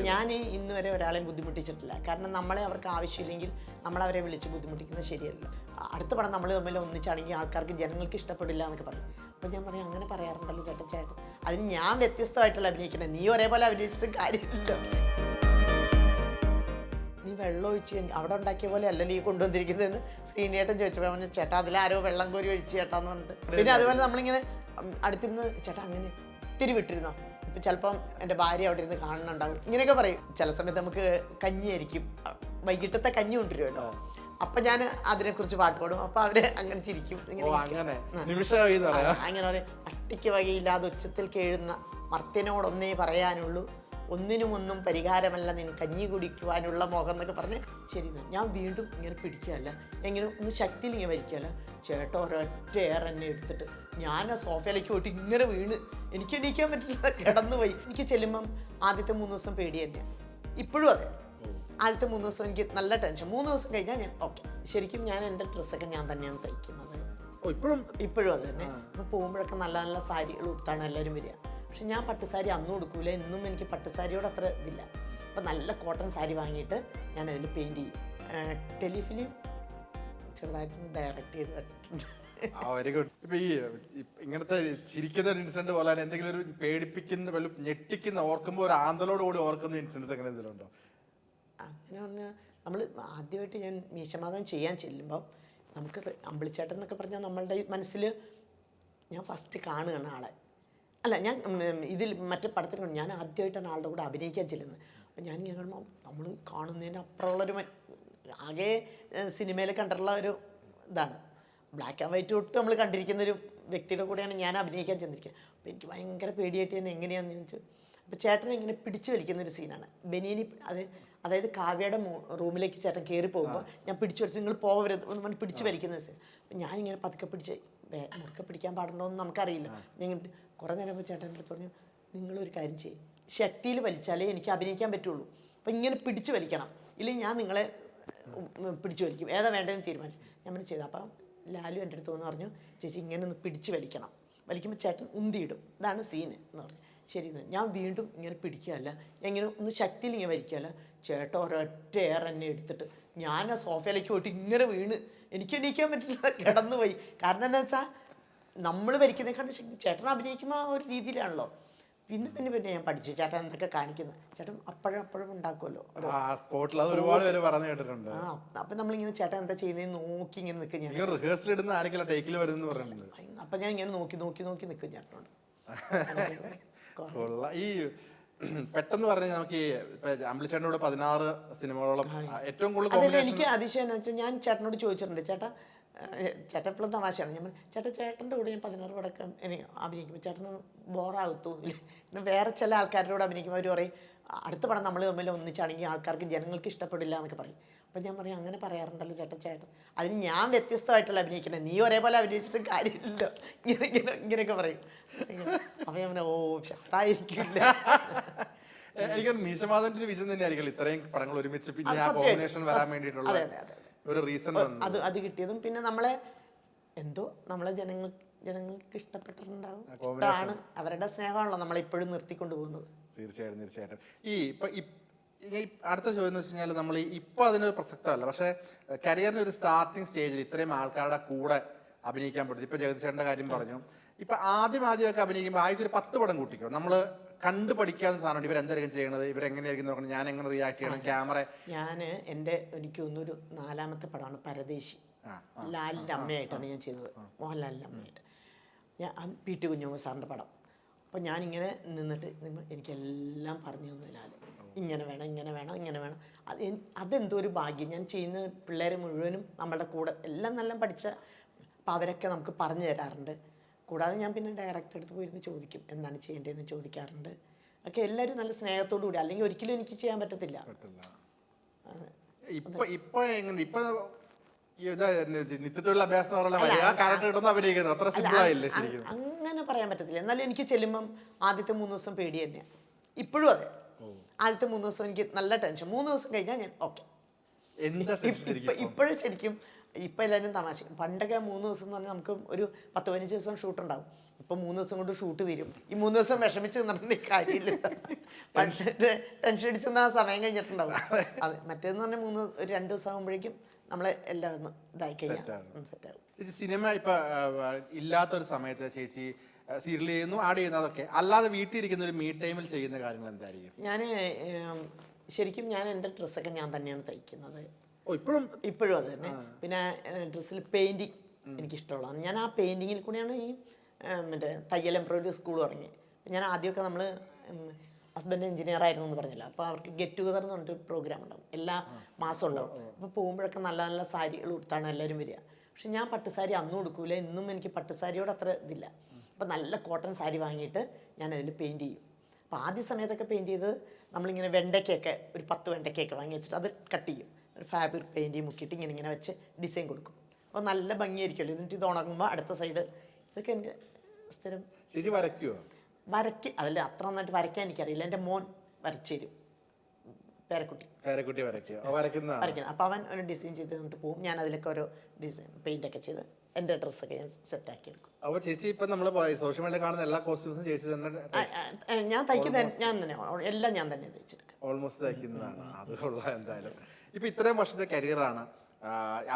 ഞാൻ ഇന്ന് വരെ ഒരാളെയും ബുദ്ധിമുട്ടിച്ചിട്ടില്ല. കാരണം നമ്മളെ അവർക്ക് ആവശ്യമില്ലെങ്കിൽ നമ്മളവരെ വിളിച്ച് ബുദ്ധിമുട്ടിക്കുന്നത് ശരിയല്ല. അടുത്ത പടം നമ്മൾ തമ്മിൽ ഒന്നിച്ചാണെങ്കിൽ ആൾക്കാർക്ക് ജനങ്ങൾക്ക് ഇഷ്ടപ്പെടില്ല എന്നൊക്കെ പറയും. അപ്പം ഞാൻ പറയും അങ്ങനെ പറയാറുണ്ടല്ലോ ചേട്ടൻ. അതിന് ഞാൻ വ്യത്യസ്തമായിട്ടല്ല അഭിനയിക്കണേ, നീ ഒരേപോലെ അഭിനയിച്ചിട്ടും കാര്യമില്ലല്ലോ. നീ വെള്ളം ഒഴിച്ച് അവിടെ ഉണ്ടാക്കിയ പോലെ അല്ലല്ലോ ഈ കൊണ്ടുവന്നിരിക്കുന്നതെന്ന് ശ്രീനിയേട്ടൻ ചോദിച്ചപ്പോൾ പറഞ്ഞു ചേട്ടാ അതിലാരോ വെള്ളം കോരി ഒഴിച്ച് ചേട്ടാന്ന് പറഞ്ഞിട്ട്. പിന്നെ അതുപോലെ നമ്മളിങ്ങനെ അടുത്തിരുന്ന് ചേട്ടാ അങ്ങനെ ഇത്തിരി വിട്ടിരുന്നോ, ഇപ്പം ചിലപ്പം എൻ്റെ ഭാര്യ അവിടെ ഇരുന്ന് കാണുന്നുണ്ടാവും, ഇങ്ങനെയൊക്കെ പറയും. ചില സമയത്ത് നമുക്ക് കഞ്ഞിയായിരിക്കും, വൈകിട്ടത്തെ കഞ്ഞി കൊണ്ടുവരുമല്ലോ, അപ്പം ഞാൻ അതിനെക്കുറിച്ച് പാട്ട് പാടും. അപ്പം അവര് അങ്ങനെ ചിരിക്കും. അങ്ങനെ പറയും, പട്ടിക്ക് വകയില്ലാതെ ഉച്ചത്തിൽ കേഴുന്ന മർത്യനോടൊന്നേ പറയാനുള്ളൂ, ഒന്നിനുമൊന്നും പരിഹാരമല്ല നിൻ കഞ്ഞി കുടിക്കുവാനുള്ള മോഹം എന്നൊക്കെ പറഞ്ഞ് ശരി. ഞാൻ വീണ്ടും ഇങ്ങനെ പിടിക്കുകയല്ല, എങ്ങനെ ഒന്ന് ശക്തിയിൽ ഇങ്ങനെ വരിക്കുകയല്ല, ചേട്ടൻ ഒരൊറ്റ എയർ എന്നെ എടുത്തിട്ട് ഞാൻ ആ സോഫയിലേക്ക് പോയിട്ട് ഇങ്ങനെ വീണ് എനിക്ക് എണീക്കാൻ പറ്റില്ല, കിടന്നുപോയി. എനിക്ക് ചെല്ലുമ്പം ആദ്യത്തെ 3 ദിവസം പേടി തന്നെയാണ്, ഇപ്പോഴും അതെ. ആദ്യത്തെ 3 ദിവസം എനിക്ക് നല്ല ടെൻഷൻ. 3 ദിവസം കഴിഞ്ഞാൽ ഞാൻ ഓക്കെ. ശരിക്കും ഞാൻ എൻ്റെ ഡ്രസ്സൊക്കെ ഞാൻ തന്നെയാണ് തയ്ക്കുന്നത്, ഇപ്പോഴും അത് തന്നെ. അപ്പോൾ പോകുമ്പോഴൊക്കെ നല്ല നല്ല സാരികൾ കൊടുത്താണ് എല്ലാവരും വരിക. പക്ഷെ ഞാൻ പട്ടുസാരി അന്നും കൊടുക്കൂല, എന്നും എനിക്ക് പട്ടുസാരിയോട് അത്ര ഇതില്ല. അപ്പം നല്ല കോട്ടൺ സാരി വാങ്ങിയിട്ട് ഞാൻ അതിൽ പെയിൻറ്റ് ചെയ്യും. ടെലിഫിലിം ചെറുതായിട്ടൊന്ന് ഡയറക്റ്റ് ചെയ്ത് വെച്ചിട്ടുണ്ട്. Very good. ഇപ്പൊ ഈ ഇങ്ങനത്തെ ചിരിക്കുന്ന ഒരു ഇൻസിഡന്റ് പോലെ എന്തെങ്കിലും ഒരു പേടിപ്പിക്കുന്ന ഞെട്ടിക്കുന്ന ഓർക്കുമ്പോൾ ഒരു ആന്തലോട് കൂടി ഓർക്കുന്ന ഇൻസിഡൻസ് അങ്ങനെ എന്തെങ്കിലും ഉണ്ടോ? അങ്ങനെ പറഞ്ഞാൽ നമ്മൾ ആദ്യമായിട്ട് ഞാൻ മീശമാധവൻ ചെയ്യാൻ ചെല്ലുമ്പം നമുക്ക് അമ്പിളിച്ചേട്ടൻ എന്നൊക്കെ പറഞ്ഞാൽ നമ്മളുടെ മനസ്സിൽ ഞാൻ ഫസ്റ്റ് കാണുകയാണ് ആളെ. അല്ല, ഞാൻ ഇതിൽ മറ്റേ പടത്തിൽ ഞാൻ ആദ്യമായിട്ടാണ് ആളുടെ കൂടെ അഭിനയിക്കാൻ ചെല്ലുന്നത്. അപ്പം ഞാൻ ഇങ്ങനെ കാണുമ്പോൾ നമ്മൾ കാണുന്നതിൻ്റെ അപ്പുറമുള്ളൊരു ആകെ സിനിമയിൽ കണ്ടിട്ടുള്ള ഒരു ഇതാണ്. ബ്ലാക്ക് ആൻഡ് വൈറ്റ് തൊട്ട് നമ്മൾ കണ്ടിരിക്കുന്നൊരു വ്യക്തിയുടെ കൂടെയാണ് ഞാൻ അഭിനയിക്കാൻ ചെന്നിരിക്കുന്നത്. അപ്പോൾ എനിക്ക് ഭയങ്കര പേടിയായിട്ട് ഞാൻ എങ്ങനെയാണെന്ന് ചോദിച്ചു. അപ്പോൾ ചേട്ടനെ ഇങ്ങനെ പിടിച്ചു വലിക്കുന്നൊരു സീനാണ്. ബനിയനി അതായത് കാവ്യയുടെ റൂമിലേക്ക് ചേട്ടൻ കയറി പോകുമ്പോൾ ഞാൻ പിടിച്ചു വലിച്ച് നിങ്ങൾ പോകരുത് എന്ന് പറഞ്ഞ് പിടിച്ചു വലിക്കുന്ന സീൻ. അപ്പം ഞാനിങ്ങനെ പതുക്കെ പിടിച്ച് മുറുക്കെ പിടിക്കാൻ പാടുണ്ടോ എന്ന് നമുക്കറിയില്ല. ഞാൻ കുറേ നേരം ചേട്ടൻ്റെ അടുത്ത് പറഞ്ഞു, നിങ്ങളൊരു കാര്യം ചെയ്യും, ശക്തിയിൽ വലിച്ചാലേ എനിക്ക് അഭിനയിക്കാൻ പറ്റുള്ളൂ, അപ്പം ഇങ്ങനെ പിടിച്ചു വലിക്കണം, ഇല്ലെങ്കിൽ ഞാൻ നിങ്ങളെ പിടിച്ചു വലിക്കും, ഏതാ വേണ്ടതെന്ന് തീരുമാനിച്ചു. ഞാൻ പിന്നെ ചെയ്തു. അപ്പം ലാലു എൻ്റെ അടുത്ത് വന്ന് പറഞ്ഞു, ചേച്ചി ഇങ്ങനെ ഒന്ന് പിടിച്ചു വലിക്കണം, വലിക്കുമ്പോൾ ചേട്ടൻ ഉന്തിയിടും, ഇതാണ് സീന് എന്ന് പറഞ്ഞു. ശരി, ഞാൻ വീണ്ടും ഇങ്ങനെ പിടിക്കുകയല്ല, ഇങ്ങനെ ഒന്ന് ശക്തിയിൽ ഇങ്ങനെ വലിക്കുകയല്ല, ചേട്ടൻ ഒരൊറ്റ എയർ എന്നെ എടുത്തിട്ട് ഞാൻ ആ സോഫയിലേക്ക് പോയിട്ട് ഇങ്ങനെ വീണ് എനിക്ക് എണീക്കാൻ പറ്റില്ല, കിടന്നുപോയി. കാരണം എന്താ വെച്ചാൽ നമ്മൾ വരിക്കുന്നതിനെ കണ്ട് ശക്തി ചേട്ടൻ അഭിനയിക്കുമ്പോൾ ആ ഒരു രീതിയിലാണല്ലോ. പിന്നെ ഞാൻ പഠിച്ചു ചേട്ടൻ എന്തൊക്കെ കാണിക്കുന്നത്. ചേട്ടൻ അപ്പോഴും ഉണ്ടാക്കുമല്ലോ. അപ്പം നമ്മളിങ്ങനെ ചേട്ടൻ എന്താ ചെയ്യുന്നത് നോക്കി ഇങ്ങനെ നിൽക്കും. ഞാൻ അപ്പം ഞാൻ ഇങ്ങനെ നോക്കി നിൽക്കും ചേട്ടനോട്. ഈ പെട്ടെന്ന് പറഞ്ഞാൽ നമുക്ക് ഈ അമ്പിളിച്ചേട്ടനോട് 16 സിനിമകളോളം ഏറ്റവും കൂടുതൽ എനിക്ക് അതിശയം എന്ന് വെച്ചാൽ ഞാൻ ചേട്ടനോട് ചോദിച്ചിട്ടുണ്ട്, ചേട്ടൻ എപ്പോഴും തമാശയാണ്. ഞാൻ ചേട്ടൻ്റെ കൂടെ ഞാൻ 16 പടക്കം അഭിനയിക്കുമ്പോൾ ചേട്ടന് ബോറാകത്തോന്നില്ല. പിന്നെ വേറെ ചില ആൾക്കാരുടെ കൂടെ അഭിനയിക്കുമ്പോൾ അവർ പറയും അടുത്ത പടം നമ്മൾ തമ്മിൽ ഒന്നിച്ചാണെങ്കിൽ ആൾക്കാർക്ക് ജനങ്ങൾക്ക് ഇഷ്ടപ്പെടില്ല എന്നൊക്കെ പറയും. അപ്പം ഞാൻ പറയും അങ്ങനെ പറയാറുണ്ടല്ലോ ചേട്ടൻ. അതിന് ഞാൻ വ്യത്യസ്തമായിട്ടല്ല അഭിനയിക്കണേ, നീ ഒരേപോലെ അഭിനയിച്ചിട്ടും കാര്യമില്ലല്ലോ, ഇങ്ങനെയൊക്കെ പറയും. അപ്പം ഞാൻ ഓ അതായിരിക്കില്ല. എനിക്ക് മീശമാധവന്റെ ഒരു വിജയം തന്നെയായിരിക്കും ഇത്രയും പടങ്ങൾ ഒരുമിച്ച് പിന്നെ ആ കോമ്പിനേഷൻ വരാൻ വേണ്ടിയിട്ടുള്ള ഒരു റീസൺ അത് കിട്ടിയതും പിന്നെ നമ്മളെ ജനങ്ങൾക്ക് ഇഷ്ടപ്പെട്ടിട്ടുണ്ടാവും. ആണ് അവരുടെ സ്നേഹമാണല്ലോ നമ്മളെപ്പോഴും നിർത്തിക്കൊണ്ടു പോകുന്നത്. തീർച്ചയായിട്ടും. ഈ അടുത്ത ചോദ്യം എന്ന് വെച്ച് കഴിഞ്ഞാൽ നമ്മൾ ഇപ്പൊ അതിനൊരു പ്രസക്തമല്ല, പക്ഷെ കരിയറിന്റെ ഒരു സ്റ്റാർട്ടിങ് സ്റ്റേജിൽ ഇത്രയും ആൾക്കാരുടെ കൂടെ അഭിനയിക്കാൻ പറ്റും. ഇപ്പൊ ജഗദീശേട്ടന്റെ കാര്യം പറഞ്ഞു. ഇപ്പൊ ആദ്യമൊക്കെ അഭിനയിക്കുമ്പോൾ ആദ്യത്തെ ഒരു 10 പടം കൂട്ടിക്കോ, നമ്മള് കണ്ടു പഠിക്കാവുന്ന സാധനം ഇവരെന്തായിരിക്കും ചെയ്യണത്, ഇവരെങ്ങനെയായിരിക്കും നോക്കണം, ഞാൻ എങ്ങനെ റിയാക്ട് ചെയ്യണം, ക്യാമറ. എനിക്ക് തോന്നുന്നൊരു 4ാമത്തെ പടമാണ് പരദേശി. ലാലിൻ്റെ അമ്മയായിട്ടാണ് ഞാൻ ചെയ്തത്, മോഹൻലാലിൻ്റെ അമ്മയായിട്ട്. ഞാൻ പി.ടി. കുഞ്ഞമ്മ സാറിൻ്റെ പടം. അപ്പോൾ ഞാനിങ്ങനെ നിന്നിട്ട് എനിക്കെല്ലാം പറഞ്ഞു തന്നു ലാൽ. ഇങ്ങനെ വേണം. അതെന്തോ ഒരു ഭാഗ്യം. ഞാൻ ചെയ്യുന്ന പിള്ളേർ മുഴുവനും നമ്മളുടെ കൂടെ എല്ലാം നല്ല പഠിച്ച, അപ്പോൾ അവരൊക്കെ നമുക്ക് പറഞ്ഞു തരാറുണ്ട്. കൂടാതെ ഞാൻ പിന്നെ ഡയറക്ടർ അടുത്ത് പോയിരുന്ന് ചോദിക്കും, എന്താണ് ചെയ്യേണ്ടതെന്ന് ചോദിക്കാറുണ്ട്. ഒക്കെ എല്ലാവരും നല്ല സ്നേഹത്തോടു കൂടി, അല്ലെങ്കിൽ ഒരിക്കലും എനിക്ക് ചെയ്യാൻ പറ്റത്തില്ല. അങ്ങനെ പറയാൻ പറ്റത്തില്ല. എന്നാലും എനിക്ക് ചെല്ലുമ്പം ആദ്യത്തെ 3 ദിവസം പേടി തന്നെയാണ്, ഇപ്പോഴും അതെ. ആദ്യത്തെ 3 ദിവസം എനിക്ക് നല്ല ടെൻഷൻ. 3 ദിവസം കഴിഞ്ഞാൽ ഞാൻ ഓക്കെ. ഇപ്പോഴും ശരിക്കും ഇപ്പം എല്ലാവരും തമാശ. പണ്ടൊക്കെ 3 ദിവസം എന്ന് പറഞ്ഞാൽ നമുക്ക് ഒരു 10-15 ദിവസം ഷൂട്ട് ഉണ്ടാവും. ഇപ്പം 3 ദിവസം കൊണ്ട് ഷൂട്ട് തീരും. ഈ 3 ദിവസം വിഷമിച്ച് നിന്നിട്ട് കാര്യമില്ല. പണ്ട് ടെൻഷൻ അടിച്ചെന്ന ആ സമയം കഴിഞ്ഞിട്ടുണ്ടാവും. അതെ, മറ്റേന്ന് പറഞ്ഞാൽ 2 ദിവസം ആകുമ്പോഴേക്കും നമ്മളെ എല്ലാം ഒന്ന് ഇതായി കഴിഞ്ഞാൽ സെറ്റാകും. ഇത് സിനിമ ഇപ്പൊ ഇല്ലാത്തൊരു സമയത്ത് ചേച്ചി സീരിയൽ ചെയ്യുന്നു, ആഡ് ചെയ്യുന്നു, അതൊക്കെ അല്ലാതെ വീട്ടിൽ ഇരിക്കുന്ന ഒരു മീ ടൈമിൽ ചെയ്യുന്ന കാര്യങ്ങൾ എന്തായിരിക്കും? ഞാൻ ശരിക്കും ഞാൻ എൻ്റെ ഡ്രസ്സൊക്കെ ഞാൻ തന്നെയാണ് തയ്ക്കുന്നത്. ഇപ്പോഴും അത് തന്നെ. പിന്നെ ഡ്രസ്സിൽ പെയിൻറ്റിങ് എനിക്കിഷ്ടമുള്ളതാണ്. ഞാൻ ആ പെയിൻറ്റിങ്ങിൽ കൂടെയാണ് ഈ മറ്റേ തയ്യൽ എംബ്രോയിഡറി സ്കൂൾ തുടങ്ങി. ഞാൻ ആദ്യമൊക്കെ നമ്മൾ ഹസ്ബൻഡ് എഞ്ചിനീയർ ആയിരുന്നു എന്ന് പറഞ്ഞില്ല, അപ്പോൾ അവർക്ക് ഗെറ്റ് ടുഗദർ എന്ന് പറഞ്ഞിട്ട് പ്രോഗ്രാം ഉണ്ടാവും, എല്ലാ മാസവും ഉണ്ടാവും. അപ്പോൾ പോകുമ്പോഴൊക്കെ നല്ല നല്ല സാരികൾ കൊടുത്താണ് എല്ലാവരും വരിക. പക്ഷെ ഞാൻ പട്ടുസാരി അന്നും കൊടുക്കൂല, ഇന്നും എനിക്ക് പട്ടുസാരിയോട് അത്ര ഇതില്ല. അപ്പോൾ നല്ല കോട്ടൺ സാരി വാങ്ങിയിട്ട് ഞാൻ അതിൽ പെയിൻറ്റ് ചെയ്യും. അപ്പോൾ ആദ്യ സമയത്തൊക്കെ പെയിൻറ്റ് ചെയ്ത് നമ്മളിങ്ങനെ വെണ്ടയ്ക്കൊക്കെ ഒരു 10 വെണ്ടയ്ക്കൊക്കെ വാങ്ങി വെച്ചിട്ട് അത് കട്ട് ചെയ്യും, ഒരു ഫാബ്രിക് പെയിൻറ്റ് മുക്കിയിട്ട് ഇങ്ങനെ വെച്ച് ഡിസൈൻ കൊടുക്കും. അപ്പോൾ നല്ല ഭംഗിയായിരിക്കുമല്ലോ. എന്നിട്ട് ഇത് ഉണങ്ങുമ്പോൾ അടുത്ത സൈഡ് ഇതൊക്കെ എൻ്റെ സ്ഥിരം. ചേച്ചി വരയ്ക്കുമോ? അതല്ല, അത്ര നന്നായിട്ട് വരയ്ക്കാൻ എനിക്കറിയില്ല. എൻ്റെ മോൻ വരച്ചു തരും, പേരക്കുട്ടി വരയ്ക്കുന്നത്. അപ്പോൾ അവൻ ഒരു ഡിസൈൻ ചെയ്ത് തന്നിട്ട് പോകും. ഞാൻ അതിലൊക്കെ ഓരോ ഡിസൈൻ പെയിൻ്റൊക്കെ ചെയ്ത് എൻ്റെ ഡ്രസ്സൊക്കെ ഞാൻ സെറ്റാക്കി എടുക്കും. അപ്പോൾ ചേച്ചി ഇപ്പം നമ്മൾ സോഷ്യൽ മീഡിയ കാണുന്ന എല്ലാ കോസ്റ്റ്യൂംസും ചേച്ചി തന്നെ ഞാൻ തയ്ക്കുന്നത് ഞാൻ തന്നെ, എല്ലാം ഞാൻ തന്നെ തയ്ച്ചെടുക്കും. ഓൾമോസ്റ്റ് തയ്ക്കുന്നതാണ്. അത് കൊള്ളാം. എന്തായാലും ഇപ്പം ഇത്രയും വർഷത്തെ കരിയറാണ്,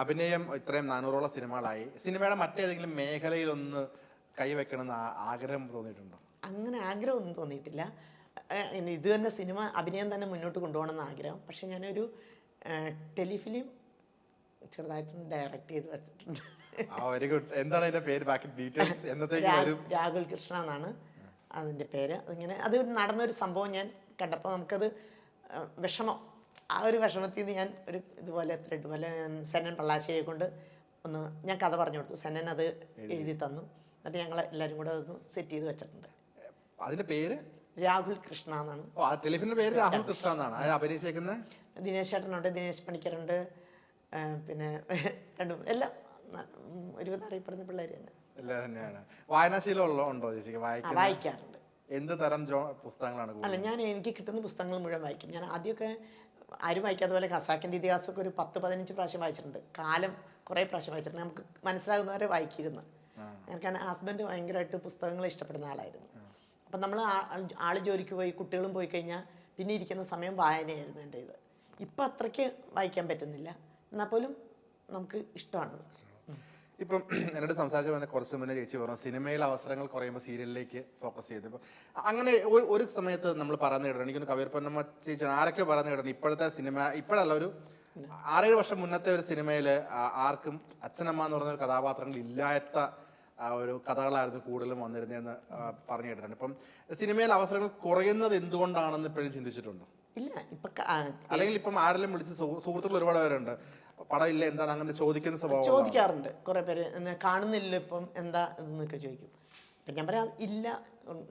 അഭിനയം ഇത്രയും 400ഓളം സിനിമകളായി. സിനിമയുടെ മറ്റേതെങ്കിലും മേഖലയിലൊന്ന് കൈവെക്കണമെന്ന് ആഗ്രഹം തോന്നിയിട്ടുണ്ടോ? അങ്ങനെ ആഗ്രഹമൊന്നും തോന്നിയിട്ടില്ല. ഇത് തന്നെ സിനിമ അഭിനയം തന്നെ മുന്നോട്ട് കൊണ്ടുപോകണമെന്ന് ആഗ്രഹം. പക്ഷെ ഞാനൊരു ടെലിഫിലിം ചെറുതായിട്ടൊന്ന് ഡയറക്റ്റ് ചെയ്ത് വെച്ചിട്ടുണ്ട്. Very good. എന്താണ് അതിന്റെ പേര്? ബാക്കി ഡീറ്റെയിൽസ് എന്നത്തേക്ക് വരും? രാഹുൽ കൃഷ്ണ എന്നാണ് അതിൻ്റെ പേര്. അതിങ്ങനെ അത് നടന്നൊരു സംഭവം ഞാൻ കണ്ടപ്പോൾ നമുക്കത് വിഷമം, ആ ഒരു വിഷമത്തിൽ നിന്ന് ഞാൻ ഒരു ഇതുപോലെ ത്രെഡ് പോലെ സെന്നൻ പള്ളാശ്ശേരിയെ കൊണ്ട് ഞാൻ കഥ പറഞ്ഞു കൊടുത്തു. സെന്നൻ അത് എഴുതി തന്നു. എന്നിട്ട് ഞങ്ങൾ എല്ലാവരും കൂടെ അതൊന്ന് സെറ്റ് ചെയ്ത് വെച്ചിട്ടുണ്ട്. അതിന്റെ പേര് രാഹുൽ കൃഷ്ണ എന്നാണ്. ടെലിഫിലിന്റെ പേര് രാഹുൽ കൃഷ്ണ എന്നാണ്. അതിൽ അഭിനയിച്ചേക്കുന്നത് ദിനേശ് ചേട്ടനുണ്ട്, ദിനേശ് പണിക്കറുണ്ട്, പിന്നെ എല്ലാം ഒരുവിധം അറിയപ്പെടുന്ന പിള്ളേർ തന്നെ. എല്ലാം തന്നെയാണ്. വായനാശീലം ഉണ്ടോ ചേച്ചിക്ക്? വായിക്കാറുണ്ട്. എന്ത് തരം പുസ്തകങ്ങളാണ്? അല്ല, എനിക്ക് കിട്ടുന്ന പുസ്തകങ്ങൾ മുഴുവൻ വായിക്കും. ഞാൻ ആദ്യമൊക്കെ ആരും വായിക്കാത്ത പോലെ ഖസാക്കിൻ്റെ ഇതിഹാസമൊക്കെ ഒരു 10-15 പ്രാവശ്യം വായിച്ചിട്ടുണ്ട്. കാലം കുറേ പ്രാവശ്യം വായിച്ചിട്ടുണ്ട്. നമുക്ക് മനസ്സിലാകുന്നവരെ വായിക്കിരുന്നു. എനിക്ക് ഹസ്ബൻഡ് ഭയങ്കരമായിട്ട് പുസ്തകങ്ങൾ ഇഷ്ടപ്പെടുന്ന ആളായിരുന്നു. അപ്പം നമ്മൾ ആൾ ജോലിക്ക് പോയി കുട്ടികളും പോയി കഴിഞ്ഞാൽ പിന്നെ ഇരിക്കുന്ന സമയം വായനയായിരുന്നു എൻ്റെ ഇത്. ഇപ്പം അത്രയ്ക്ക് വായിക്കാൻ പറ്റുന്നില്ല, എന്നാൽ പോലും നമുക്ക് ഇഷ്ടമാണ്. ഇപ്പം എന്നോട് സംസാരിച്ച പോലെ കുറച്ച് മുന്നേ ചേച്ചി പറഞ്ഞു സിനിമയിൽ അവസരങ്ങൾ കുറയുമ്പോൾ സീരിയലിലേക്ക് ഫോക്കസ് ചെയ്തു. ഇപ്പം അങ്ങനെ ഒരു സമയത്ത് നമ്മൾ പറഞ്ഞു കേട്ടോ, എനിക്കൊന്ന് കവിയർപ്പന്നമ്മ ചേച്ചി ആരൊക്കെ പറഞ്ഞു കേട്ടോ, ഇപ്പോഴത്തെ സിനിമ ഇപ്പോഴല്ല, ഒരു 6-7 വർഷം മുന്നത്തെ ഒരു സിനിമയിൽ ആർക്കും അച്ഛനമ്മ എന്ന് പറഞ്ഞൊരു കഥാപാത്രങ്ങൾ ഇല്ലാത്ത ഒരു കഥകളായിരുന്നു കൂടുതലും വന്നിരുന്നതെന്ന് പറഞ്ഞു കേട്ടിട്ടുണ്ട്. ഇപ്പം സിനിമയിൽ അവസരങ്ങൾ കുറയുന്നത് എന്തുകൊണ്ടാണെന്ന് ഇപ്പോഴും ചിന്തിച്ചിട്ടുണ്ടോ? ഇല്ല, ഇപ്പം അല്ലെങ്കിൽ ഇപ്പം ആരെങ്കിലും വിളിച്ച് സുഹൃത്തുക്കൾ ഒരുപാട് പേരുണ്ട്, പടം ഇല്ല എന്താണ് അങ്ങനെ ചോദിക്കുന്ന സ്വഭാവം? ചോദിക്കാറുണ്ട് കുറേ പേര്. കാണുന്നില്ല ഇപ്പം എന്താ എന്നൊക്കെ ചോദിക്കും. ഇപ്പം ഞാൻ പറയാം ഇല്ല,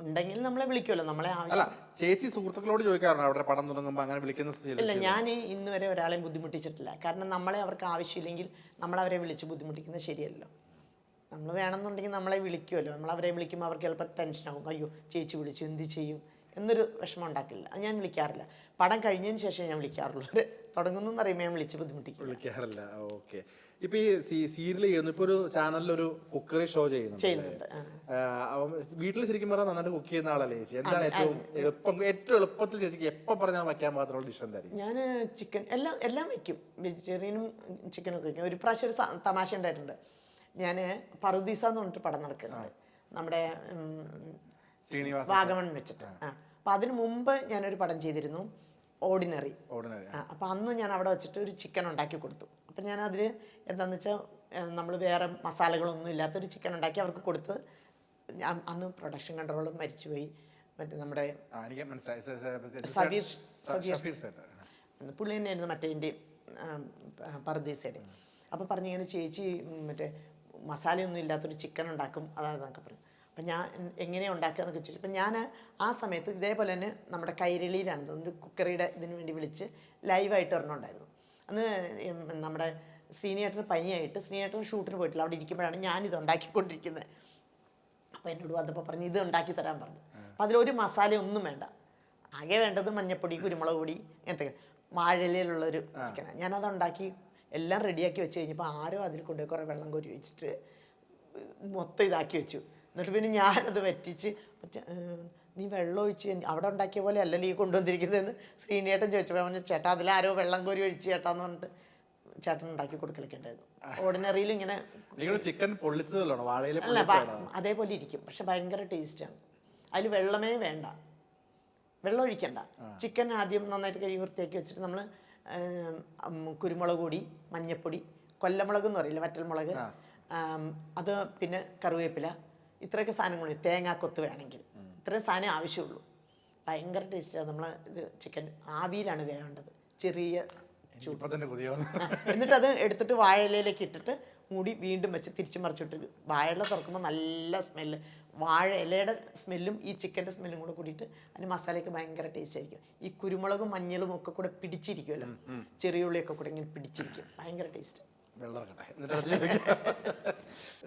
ഉണ്ടെങ്കിൽ നമ്മളെ വിളിക്കുമല്ലോ, നമ്മളെ അല്ല. ചേച്ചി സുഹൃത്തുക്കളോട് ചോദിക്കാറുണ്ട് അവിടെ പടം തുടങ്ങുമ്പോൾ അങ്ങനെ വിളിക്കുന്ന? ഇല്ല, ഞാൻ ഇന്ന് വരെ ഒരാളെയും ബുദ്ധിമുട്ടിച്ചിട്ടില്ല. കാരണം നമ്മളെ അവർക്ക് ആവശ്യമില്ലെങ്കിൽ നമ്മളവരെ വിളിച്ച് ബുദ്ധിമുട്ടിക്കുന്നത് ശരിയല്ലോ. നമ്മൾ വേണമെന്നുണ്ടെങ്കിൽ നമ്മളെ വിളിക്കുമല്ലോ. നമ്മളവരെ വിളിക്കുമ്പോൾ അവർക്ക് ചിലപ്പോൾ ടെൻഷനാകും, അയ്യോ ചേച്ചി വിളിച്ചു എന്ത് ചെയ്യും എന്നൊരു വിഷമം ഉണ്ടാക്കില്ല. അത് ഞാൻ വിളിക്കാറില്ല. പടം കഴിഞ്ഞതിന് ശേഷം ഞാൻ വിളിക്കാറുള്ളൂ. അവർ തുടങ്ങുന്നു അറിയുമ്പോൾ ഞാൻ വിളിച്ച് വിളിക്കാറില്ല. ഓക്കെ. ഇപ്പൊ ഈ സീരിയൽ ചെയ്യുന്നു, ഇപ്പൊ ഒരു ചാനലിലൊരു കുക്കറി ഷോ ചെയ്യുന്നുണ്ട്. വീട്ടിൽ ശരിക്കും പറഞ്ഞാൽ നന്നായിട്ട് കുക്ക് ചെയ്യുന്ന ആളല്ലേ ചേച്ചി? എന്താണ് ഏറ്റവും എളുപ്പത്തിൽ ചേച്ചിക്ക് എപ്പോൾ പറഞ്ഞാൽ വയ്ക്കാൻ മാത്രമുള്ള ഡിഷ് എന്തായിരിക്കും? ഞാൻ ചിക്കൻ എല്ലാം വയ്ക്കും. വെജിറ്റേറിയനും ചിക്കനൊക്കെ വയ്ക്കും. ഒരു പ്രാവശ്യം ഒരു തമാശ ഉണ്ടായിട്ടുണ്ട്. ഞാൻ പറുദീസ എന്ന് പറഞ്ഞിട്ട് പടം നടക്കുന്നുണ്ട് നമ്മുടെ വാഗമൺ വെച്ചിട്ട്. അപ്പം അതിന് മുമ്പ് ഞാനൊരു പടം ചെയ്തിരുന്നു, ഓർഡിനറി. അപ്പം അന്ന് ഞാൻ അവിടെ വെച്ചിട്ട് ഒരു ചിക്കൻ ഉണ്ടാക്കി കൊടുത്തു. അപ്പം ഞാനതിൽ എന്താണെന്ന് വെച്ചാൽ നമ്മൾ വേറെ മസാലകളൊന്നും ഇല്ലാത്തൊരു ചിക്കൻ ഉണ്ടാക്കി അവർക്ക് കൊടുത്ത്. അന്ന് പ്രൊഡക്ഷൻ കൺട്രോളർ മരിച്ചുപോയി, മറ്റേ നമ്മുടെ പുള്ളി തന്നെയായിരുന്നു മറ്റേ പറുദീസയുടെ. അപ്പോൾ പറഞ്ഞിങ്ങനെ ചേച്ചി മറ്റേ മസാലയൊന്നും ഇല്ലാത്തൊരു ചിക്കൻ ഉണ്ടാക്കും അതാന്നൊക്കെ പറഞ്ഞു. അപ്പം ഞാൻ എങ്ങനെയാണ് ഉണ്ടാക്കുക എന്നൊക്കെ ചോദിച്ചു. അപ്പം ഞാൻ ആ സമയത്ത് ഇതേപോലെ തന്നെ നമ്മുടെ കൈരളിയിലാണ് ഒരു കുക്കറിയുടെ ഇതിന് വേണ്ടി വിളിച്ച് ലൈവായിട്ട് ഒരെണ്ണമുണ്ടായിരുന്നു. അന്ന് നമ്മുടെ ശ്രീനിയേട്ടന് പനിയായിട്ട് ശ്രീനിയേട്ടൻ ഷൂട്ടിന് പോയിട്ടില്ല, അവിടെ ഇരിക്കുമ്പോഴാണ് ഞാനിത് ഉണ്ടാക്കിക്കൊണ്ടിരിക്കുന്നത്. അപ്പോൾ എന്നോട് വന്നപ്പോൾ പറഞ്ഞു ഇത് ഉണ്ടാക്കി തരാൻ പറഞ്ഞു. അപ്പോൾ അതിലൊരു മസാലയൊന്നും വേണ്ട, ആകെ വേണ്ടത് മഞ്ഞപ്പൊടി, കുരുമുളക് പൊടി, അങ്ങനത്തെ വാഴയിലുള്ളൊരു ചിക്കനാണ്. ഞാനത് ഉണ്ടാക്കി എല്ലാം റെഡിയാക്കി വെച്ച് കഴിഞ്ഞപ്പോൾ ആരോ അതിൽ കൊണ്ടുപോയി കുറേ വെള്ളം കോരി വെച്ചിട്ട് മൊത്തം ഇതാക്കി വെച്ചു. എന്നിട്ട് പിന്നെ ഞാനത് വറ്റിച്ച് നീ വെള്ളം ഒഴിച്ച് അവിടെ ഉണ്ടാക്കിയ പോലെ അല്ലല്ലോ ഈ കൊണ്ടുവന്നിരിക്കുന്നതെന്ന് ശ്രീനിയേട്ടൻ ചോദിച്ചപ്പോൾ പറഞ്ഞു ചേട്ടാ അതിലാരോ വെള്ളം കോരി ഒഴിച്ച് ചേട്ടാന്ന് പറഞ്ഞിട്ട് ചേട്ടൻ ഉണ്ടാക്കി കൊടുക്കലൊക്കെ ഉണ്ടായിരുന്നു. ഓർഡിനറിയിൽ ഇങ്ങനെ ചിക്കൻ പൊള്ളിച്ചതല്ലോ വാഴയില അല്ല അതേപോലെ ഇരിക്കും, പക്ഷെ ഭയങ്കര ടേസ്റ്റാണ്. അതിൽ വെള്ളമേ വേണ്ട, വെള്ളം ഒഴിക്കണ്ട. ചിക്കൻ ആദ്യം നന്നായിട്ട് കഴുകി വൃത്തിയാക്കി വെച്ചിട്ട് നമ്മൾ കുരുമുളക് പൊടി, മഞ്ഞൾപ്പൊടി, കൊല്ലമുളക് എന്ന് പറയില്ല, വറ്റൽമുളക്, അത് പിന്നെ കറിവേപ്പില, ഇത്രയൊക്കെ സാധനങ്ങൾ, തേങ്ങാക്കൊത്ത് വേണമെങ്കിൽ ഇത്രയും സാധനം ആവശ്യമുള്ളൂ. ഭയങ്കര ടേസ്റ്റാണ്. നമ്മൾ ഇത് ചിക്കൻ ആവിയിലാണ് വേവേണ്ടത്, ചെറിയ ചൂട്. എന്നിട്ട് അത് എടുത്തിട്ട് വാഴയിലേക്ക് ഇട്ടിട്ട് മൂടി വീണ്ടും വെച്ച് തിരിച്ചു മറിച്ചിട്ട് വാഴയില തുറക്കുമ്പോൾ നല്ല സ്മെല്ല്, വാഴ ഇലയുടെ സ്മെല്ലും ഈ ചിക്കൻ്റെ സ്മെല്ലും കൂടെ കൂടിയിട്ട് അതിന് മസാലയ്ക്ക് ഭയങ്കര ടേസ്റ്റ് ആയിരിക്കും. ഈ കുരുമുളകും മഞ്ഞളും ഒക്കെ കൂടെ പിടിച്ചിരിക്കുമല്ലോ, ചെറിയ ഉള്ളിയൊക്കെ കൂടെ ഇങ്ങനെ പിടിച്ചിരിക്കും, ഭയങ്കര ടേസ്റ്റ്.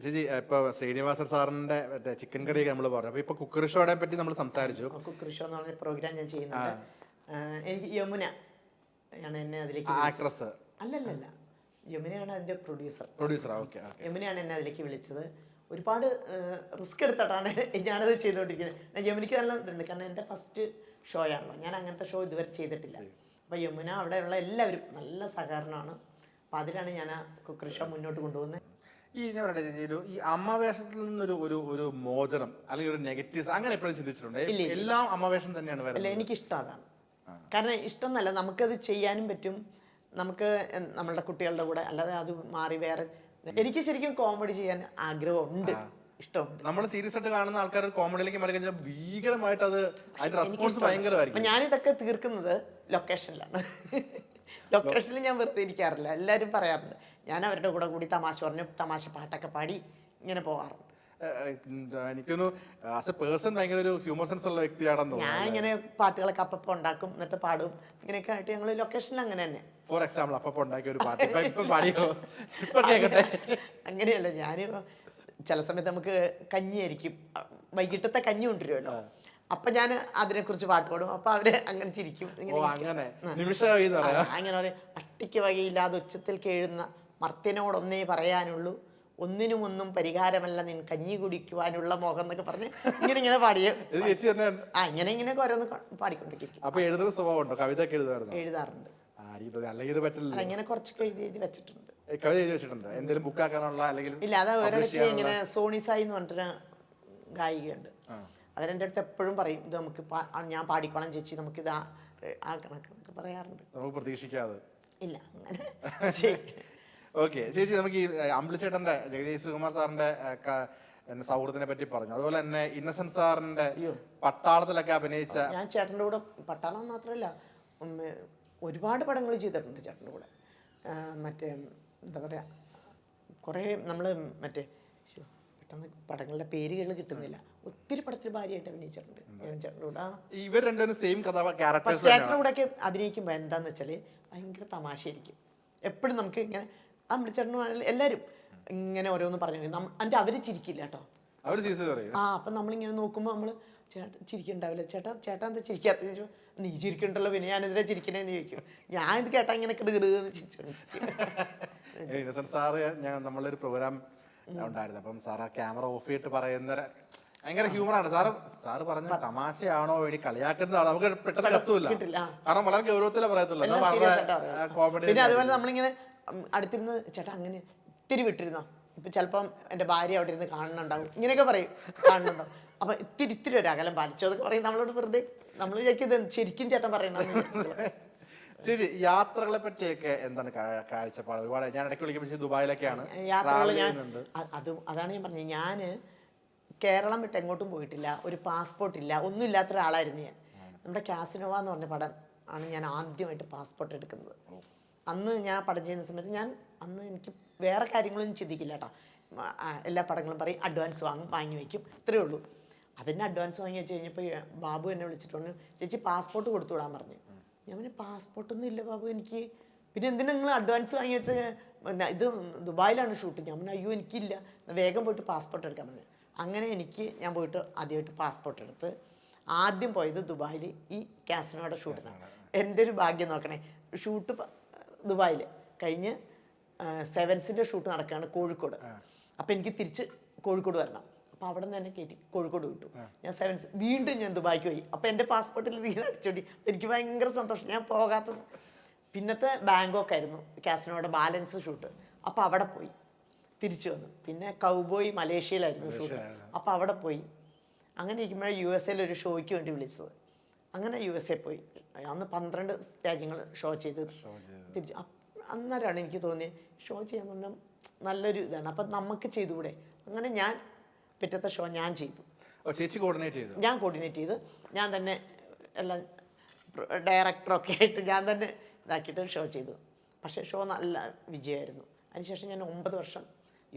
ചേച്ചി ഇപ്പൊ ശ്രീനിവാസൻ സാറിന്റെ ചിക്കൻ കറിയൊക്കെ നമ്മൾ പറഞ്ഞു. അപ്പൊ ഇപ്പൊ കുക്കറി ഷോയെ പറ്റി നമ്മൾ സംസാരിച്ചു. കുക്കറി ഷോ എന്ന് പറഞ്ഞ പ്രോഗ്രാം ഞാൻ ചെയ്യുന്നുണ്ട്. എനിക്ക് യമുന ആണ് എന്നെ അതിലേക്ക് ആക്ട്രസ് അല്ലല്ല, യമുനയാണ് അതിന്റെ പ്രൊഡ്യൂസർ. യമുനയാണ് എന്നെ അതിലേക്ക് വിളിച്ചത്. ഒരുപാട് റിസ്ക് എടുത്തിട്ടാണ് ഞാനത് ചെയ്തുകൊണ്ടിരിക്കുന്നത്. യമുനയ്ക്ക് നല്ല ഇതുണ്ട്, കാരണം എൻ്റെ ഫസ്റ്റ് ഷോ ആണല്ലോ, ഞാൻ അങ്ങനത്തെ ഷോ ഇതുവരെ ചെയ്തിട്ടില്ല. അപ്പോൾ യമുന അവിടെയുള്ള എല്ലാവരും നല്ല സഹകരണമാണ്. അപ്പോൾ അതിലാണ് ഞാൻ ആ കുക്കറി ഷോ മുന്നോട്ട് കൊണ്ടുപോകുന്നത്. ഞാൻ പറയട്ടെ ചേച്ചി, ഈ അമ്മവേഷത്തിൽ നിന്നൊരു ഒരു ഒരു മോചനം അല്ലെങ്കിൽ ഒരു നെഗറ്റീവ്സ് അങ്ങനെ എപ്പോഴും ചിന്തിച്ചിട്ടുണ്ട്? എല്ലാം അമ്മവേഷം തന്നെയാണ് വരുന്നത്. അല്ല, എനിക്കിഷ്ടം അതാണ്. കാരണം ഇഷ്ടം എന്നല്ല, നമുക്കത് ചെയ്യാനും പറ്റും, നമുക്ക് നമ്മളുടെ കുട്ടികളുടെ കൂടെ, അല്ലാതെ അത് മാറി വേറെ. എനിക്ക് ശരിക്കും കോമഡി ചെയ്യാൻ ആഗ്രഹമുണ്ട്, ഇഷ്ടമുണ്ട്. നമ്മൾ സീരിയസ് ആയിട്ട് കാണുന്ന ആൾക്കാർ കോമഡിയിലേക്ക് മാറി കഴിഞ്ഞാൽ ഭീകരമായിട്ട് അത് അതിന്റെ റെസ്പോൺസ് ഭയങ്കരമായിരിക്കും. ഞാനിതൊക്കെ തീർക്കുന്നത് ലൊക്കേഷനിലാണ്. ലൊക്കേഷനിൽ ഞാൻ വെറുതെ ഇരിക്കാറില്ല. എല്ലാവരും പറയാറുണ്ട്, ഞാൻ അവരുടെ കൂടെ കൂടി തമാശ പറഞ്ഞ് തമാശ പാട്ടൊക്കെ പാടി ഇങ്ങനെ പോകാറുണ്ട്. എനിക്കൊന്ന് ആസ് എ പേഴ്സൺ ഭയങ്കര ഒരു ഹ്യൂമർ സെൻസ് ഉള്ള വ്യക്തിയാണെന്ന് ഞാൻ ഇങ്ങനെ പാട്ടുകളൊക്കെ അപ്പം ഉണ്ടാക്കും, എന്നിട്ട് പാടും, ഇങ്ങനെയൊക്കെ ആയിട്ട് ഞങ്ങൾ ലൊക്കേഷനിൽ അങ്ങനെ തന്നെ. ഫോർ എക്സാമ്പിൾ അപ്പം ഉണ്ടാക്കിയ ഒരു പാട്ട് പാടിയോ? അങ്ങനെയല്ല, ഞാൻ ചില സമയത്ത് നമുക്ക് കഞ്ഞിയായിരിക്കും, വൈകിട്ടത്തെ കഞ്ഞി കൊണ്ടുവരുമല്ലോ, അപ്പൊ ഞാൻ അതിനെക്കുറിച്ച് പാട്ട് പാടും. അപ്പൊ അവര് അങ്ങനെ ചിരിക്കും. അങ്ങനെ പറയും, അട്ടിക്ക് വകയില്ലാതെ ഉച്ചത്തിൽ കേഴുന്ന മർത്യനോടൊന്നേ പറയാനുള്ളൂ, ഒന്നിനും ഒന്നും പരിഹാരമല്ല നിൻ കഞ്ഞി കുടിക്കുവാനുള്ള മോഹം എന്നൊക്കെ പറഞ്ഞ് ഇങ്ങനെ പാടിയ ഇങ്ങനെ ഓരോന്ന് പാടിക്കൊണ്ടിരിക്കും. അപ്പൊ എഴുതുന്ന സ്വഭാവമുണ്ടോ? കവിത എഴുതാറുണ്ട്. ഇങ്ങനെ കുറച്ചൊക്കെ എഴുതി വെച്ചിട്ടുണ്ട്. കവിത എഴുതി വെച്ചിട്ടുണ്ട്? എന്തെങ്കിലും ബുക്കാക്കാനുള്ള അല്ലെങ്കിൽ? ഇല്ല, അത് ഒരിടയ്ക്ക് ഇങ്ങനെ സോണി സായി എന്ന് പറഞ്ഞിട്ടൊരു ഗായികയുണ്ട്, അവരെൻ്റെ അടുത്ത് എപ്പോഴും പറയും, ഇത് നമുക്ക് ഞാൻ പാടിക്കോളാം ചേച്ചി, നമുക്കിത് ആ കണക്ക് പറയാറുണ്ട്. നമുക്ക് പ്രതീക്ഷിക്കാതെ ഇല്ല അങ്ങനെ. ഓക്കെ ചേച്ചി, നമുക്ക് ഈ അമ്പിളിച്ചേട്ടന്റെ ജഗദീഷ് ശ്രീകുമാർ സാറിന്റെ സൗഹൃദത്തിനെ പറ്റി പറഞ്ഞു. അതുപോലെ തന്നെ ഇന്നസെന്റ് സാറിന്റെ പട്ടാളത്തിലൊക്കെ അഭിനയിച്ച. ഞാൻ ചേട്ടൻ്റെ കൂടെ പട്ടാളം മാത്രമല്ല ഒരുപാട് പടങ്ങൾ ചെയ്തിട്ടുണ്ട് ചേട്ടൻ്റെ കൂടെ. മറ്റേ എന്താ പറയുക, കുറേ നമ്മൾ മറ്റേ പെട്ടെന്ന് പടങ്ങളുടെ പേരുകൾ കിട്ടുന്നില്ല, ഒത്തിരി പടത്തിൽ ഭാര്യയായിട്ട് അഭിനയിച്ചിട്ടുണ്ട് ഞാൻ ചേട്ടൻ്റെ കൂടെ. ഇവർ രണ്ടുപേരും സെയിം ചേട്ടൻ്റെ കൂടെ ഒക്കെ അഭിനയിക്കുമ്പോൾ എന്താന്ന് വെച്ചാൽ ഭയങ്കര തമാശയായിരിക്കും. എപ്പോഴും നമുക്ക് ഇങ്ങനെ അമ്പിളിച്ചേട്ടനും എല്ലാവരും ഇങ്ങനെ ഓരോന്ന് പറഞ്ഞു എന്നിട്ട് അവർ ചിരിക്കില്ല കേട്ടോ. അപ്പം നമ്മളിങ്ങനെ നോക്കുമ്പോൾ നമ്മൾ ചേട്ടൻ ചിരിക്കണ്ടാവില്ല, ചേട്ടാ എന്താ ചിരിക്കാത്ത? നീ ചിരിക്കണ്ടല്ലോ, പിന്നെ ഞാനെതിരെ ചിരിക്കണേന്ന് ചോദിക്കും. ഞാൻ ഇത് കേട്ടാ ഇങ്ങനെ കിടുകിടുന്ന് ചിരിച്ചു. സാറ് നമ്മളൊരു പ്രോഗ്രാം ഉണ്ടായിരുന്നു, അപ്പം സാറ് ക്യാമറ ഓഫ് ചെയ്തിട്ട് പറയുന്ന ഭയങ്കര ഹ്യൂമറാണ്. സാറ് പറഞ്ഞ തമാശയാണോ വേണ്ടി കളിയാക്കുന്നതാണോ നമുക്ക് പെട്ടെന്ന് കത്തൂല്ല, കാരണം വളരെ ഗൗരവത്തിലേ പറയത്തുള്ളൂ. പിന്നെ അതുപോലെ നമ്മളിങ്ങനെ അടുത്തിരുന്ന് ചേട്ടാ അങ്ങനെ ഇത്തിരി വിട്ടിരുന്നോ, ഇപ്പൊ ചിലപ്പം എൻ്റെ ഭാര്യ അവിടെ ഇരുന്ന് കാണുന്നുണ്ടാവും, ഇങ്ങനെയൊക്കെ പറയും, കാണുന്നുണ്ടാവും. അപ്പൊ ഇത്തിരി ഒരു അകലം പാലിച്ചു അതൊക്കെ പറയും നമ്മളോട്. വെറുതെ നമ്മൾ വിചാരിക്കുന്നത് ശരിക്കും ചേട്ടൻ പറയണം. ചേച്ചി, യാത്രകളെ പറ്റിയൊക്കെ എന്താണ് കാഴ്ചപ്പാട്? ഒരുപാട് ഞാൻ ഇടയ്ക്ക് വിളിക്കുമ്പോൾ ദുബായിലൊക്കെയാണ് യാത്രകൾ. അതാണ് ഞാൻ പറഞ്ഞത്, ഞാൻ കേരളം വിട്ട് എങ്ങോട്ടും പോയിട്ടില്ല, ഒരു പാസ്പോർട്ട് ഇല്ല, ഒന്നും ഇല്ലാത്ത ഒരാളായിരുന്നു ഞാൻ. നമ്മുടെ കാസിനോവ എന്ന് പറഞ്ഞ പടം ആണ് ഞാൻ ആദ്യമായിട്ട് പാസ്പോർട്ട് എടുക്കുന്നത്. അന്ന് ഞാൻ പടം ചെയ്യുന്ന സമയത്ത് അന്ന് എനിക്ക് വേറെ കാര്യങ്ങളൊന്നും ചിന്തിക്കില്ല കേട്ടോ. എല്ലാ പടങ്ങളും പറയും അഡ്വാൻസ് വാങ്ങി വയ്ക്കും, ഇത്രയേ ഉള്ളൂ. അതിന് അഡ്വാൻസ് വാങ്ങി വെച്ച് കഴിഞ്ഞപ്പോൾ ബാബു എന്നെ വിളിച്ചിട്ട് പറഞ്ഞു, ചേച്ചി പാസ്പോർട്ട് കൊടുത്തു വിടാൻ പറഞ്ഞു. ഞാൻ പറഞ്ഞു പാസ്പോർട്ടൊന്നും ഇല്ല ബാബു എനിക്ക്, പിന്നെ എന്തിനാ നിങ്ങൾ അഡ്വാൻസ് വാങ്ങി വെച്ച്, ഇത് ദുബായിലാണ് ഷൂട്ട്. ഞാൻ പറഞ്ഞു അയ്യോ എനിക്കില്ല, വേഗം പോയിട്ട് പാസ്പോർട്ട് എടുക്കാൻ പറഞ്ഞു. അങ്ങനെ ഞാൻ പോയിട്ട് ആദ്യമായിട്ട് പാസ്പോർട്ട് എടുത്ത് ആദ്യം പോയത് ദുബായിൽ ഈ കാസിനോയുടെ ഷൂട്ടിനാണ്. എൻ്റെ ഒരു ഭാഗ്യം നോക്കണേ, ഷൂട്ട് ദുബായിൽ കഴിഞ്ഞ് സെവൻസിൻ്റെ ഷൂട്ട് നടക്കുകയാണ് കോഴിക്കോട്. അപ്പോൾ എനിക്ക് തിരിച്ച് കോഴിക്കോട് വരണം. അപ്പോൾ അവിടെ നിന്ന് തന്നെ കയറ്റി കോഴിക്കോട് വിട്ടു. ഞാൻ വീണ്ടും ഞാൻ ദുബായിക്ക് പോയി. അപ്പോൾ എൻ്റെ പാസ്പോർട്ടിൽ ഇതിങ്ങനെ അടിച്ചോടി. എനിക്ക് ഭയങ്കര സന്തോഷം. ഞാൻ പോകാത്ത പിന്നത്തെ ബാങ്കോക്ക് ആയിരുന്നു കാസിനോയുടെ ബാലൻസ് ഷൂട്ട്. അപ്പോൾ അവിടെ പോയി തിരിച്ചു വന്നു. പിന്നെ കൗബോയ് മലേഷ്യയിലായിരുന്നു ഷൂട്ട്. അപ്പോൾ അവിടെ പോയി. അങ്ങനെ ഇരിക്കുമ്പോഴേ USA ഒരു ഷോയ്ക്ക് വേണ്ടി വിളിച്ചത്. അങ്ങനെ USA പോയി. അന്ന് 12 രാജ്യങ്ങൾ ഷോ ചെയ്ത് തിരിച്ചു. അന്നേരമാണ് എനിക്ക് തോന്നിയത് ഷോ ചെയ്യാൻ പറഞ്ഞാൽ നല്ലൊരു ഇതാണ്. അപ്പം നമുക്ക് ചെയ്തുകൂടെ. അങ്ങനെ ഞാൻ പിറ്റത്തെ ഷോ ഞാൻ ചെയ്തു. ചേച്ചി കോർഡിനേറ്റ് ചെയ്തു? ഞാൻ കോർഡിനേറ്റ് ചെയ്ത് ഞാൻ തന്നെ എല്ലാം ഡയറക്ടറൊക്കെ ആയിട്ട് ഞാൻ തന്നെ ഇതാക്കിയിട്ട് ഷോ ചെയ്തു. പക്ഷേ ഷോ നല്ല വിജയമായിരുന്നു. അതിനുശേഷം ഞാൻ 9 വർഷം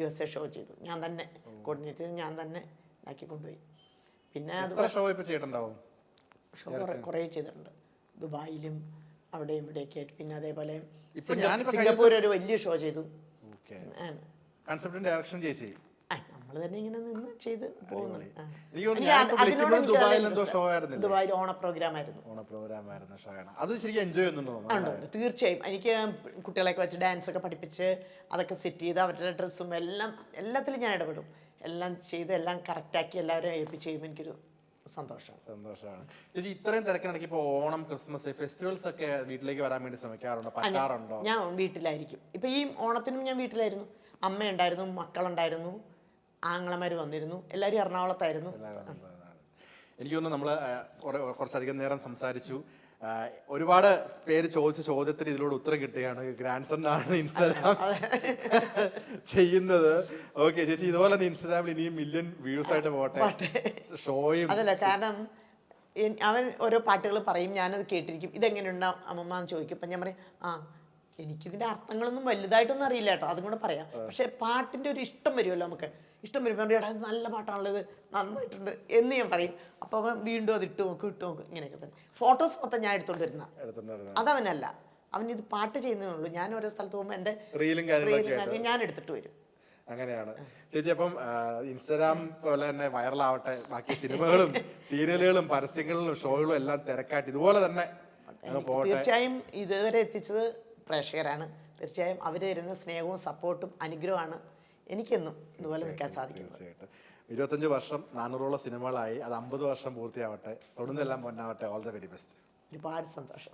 USA ഷോ ചെയ്തു. ഞാൻ തന്നെ കോർഡിനേറ്റ് ചെയ്ത് ഞാൻ തന്നെ ഇതാക്കി കൊണ്ടുപോയി. പിന്നെ അത് ഷോ ഇപ്പോൾ ചെയ്തിട്ടുണ്ടാവും? ഷോ കുറേ ചെയ്തിട്ടുണ്ട്. ദുബായിലും അവിടെയും ഇവിടെയൊക്കെ ആയിട്ട്. പിന്നെ അതേപോലെ സിംഗപ്പൂർ ഒരു വലിയ ഷോ ചെയ്തു. ഡയറക്ഷൻ ചേച്ചി നമ്മൾ തന്നെ ഇങ്ങനെ നിന്ന് ചെയ്ത് പോകുന്നു. ദുബായിൽ ഓണ പ്രോഗ്രാം ആയിരുന്നു. അത് ശരിക്കും എൻജോയ് ചെയ്യുന്നുണ്ടോ? തീർച്ചയായും. എനിക്ക് കുട്ടികളെയൊക്കെ വെച്ച് ഡാൻസ് ഒക്കെ പഠിപ്പിച്ച് അതൊക്കെ സെറ്റ് ചെയ്ത് അവരുടെ ഡ്രസ്സും എല്ലാത്തിലും ഞാൻ ഇടപെടും. എല്ലാം ചെയ്ത് എല്ലാം കറക്റ്റാക്കി എല്ലാവരും ഏൽപ്പിച്ച് ചെയ്യുമ്പോൾ എനിക്കൊരു സന്തോഷമാണ്. ചേച്ചി ഇത്രയും തിരക്കിനിടയ്ക്ക് ഇപ്പോൾ ഓണം, ക്രിസ്മസ്, ഫെസ്റ്റിവൽസ് ഒക്കെ വീട്ടിലേക്ക് വരാൻ വേണ്ടി ശ്രമിക്കാറുണ്ടോ? പറ്റാറുണ്ടോ? ഞാൻ വീട്ടിലായിരിക്കും. ഇപ്പം ഈ ഓണത്തിനും ഞാൻ വീട്ടിലായിരുന്നു. അമ്മയുണ്ടായിരുന്നു, മക്കളുണ്ടായിരുന്നു, ആങ്ങളമാർ വന്നിരുന്നു, എല്ലാവരും എറണാകുളത്തായിരുന്നു. എനിക്ക് തോന്നുന്നു നമ്മൾ കുറച്ചധികം നേരം സംസാരിച്ചു. ഒരുപാട് പേര് ചോദിച്ച ചോദ്യത്തിന് ഇതിലൂടെ ഉത്തരം കിട്ടുകയാണ്. ഗ്രാൻഡ് സണ്ണാണ് ഇൻസ്റ്റാഗ്രാം ചെയ്യുന്നത്. ഓക്കെ ചേച്ചി, ഇതുപോലെ തന്നെ ഇൻസ്റ്റാഗ്രാമിൽ ഇനിയും മില്യൺ വ്യൂസ് ആയിട്ട് പോട്ടെ. ഷോയും അതല്ല, കാരണം അവൻ ഓരോ പാട്ടുകൾ പറയും, ഞാനത് കേട്ടിരിക്കും. ഇതെങ്ങനെയുണ്ടാവും അമ്മമ്മ എന്ന് ചോദിക്കും. അപ്പം ഞാൻ പറയും എനിക്കിതിൻ്റെ അർത്ഥങ്ങളൊന്നും വലുതായിട്ടൊന്നും അറിയില്ല കേട്ടോ, അതും കൂടെ പറയാം. പക്ഷേ പാട്ടിൻ്റെ ഒരു ഇഷ്ടം വരുമല്ലോ നമുക്ക്. ഇഷ്ടം വരുമ്പോൾ എടാ ഇത് നല്ല പാട്ടാണല്ലോ, ഇത് നന്നായിട്ടുണ്ട് എന്ന് ഞാൻ പറയും. അപ്പോൾ അവൻ വീണ്ടും അത് ഇട്ട് നോക്കും ഇങ്ങനെയൊക്കെ തന്നെ. ഫോട്ടോസ് മൊത്തം ഞാൻ എടുത്തോണ്ട് വരുന്ന അതവനല്ല. അവൻ ഇത് പാട്ട് ചെയ്യുന്നതേ ഉള്ളൂ. ഞാൻ ഓരോ സ്ഥലത്ത് പോകുമ്പോൾ എൻ്റെ റീലും ഞാൻ എടുത്തിട്ട് വരും. അങ്ങനെയാണ് ചേച്ചി. അപ്പം ഇൻസ്റ്റാഗ്രാം പോലെ തന്നെ വൈറലാവട്ടെ, ബാക്കി സിനിമകളും സീരിയലുകളും പരസ്യങ്ങളിലും ഷോകളും എല്ലാം തിരക്കായിട്ട് ഇതുപോലെ തന്നെ തീർച്ചയായും. ഇതുവരെ എത്തിച്ചത് പ്രേക്ഷകരാണ്. തീർച്ചയായും അവർ തരുന്ന സ്നേഹവും സപ്പോർട്ടും അനുഗ്രഹമാണ് എനിക്കെന്നും ഇതുപോലെ നിൽക്കാൻ സാധിക്കുന്നത്. 25 വർഷം 400ഓളം സിനിമകളായി. അത് 50 വർഷം പൂർത്തിയാവട്ടെ. തൊടുന്നെല്ലാം പൊന്നാവട്ടെ. All the very best. ഒരുപാട് സന്തോഷം.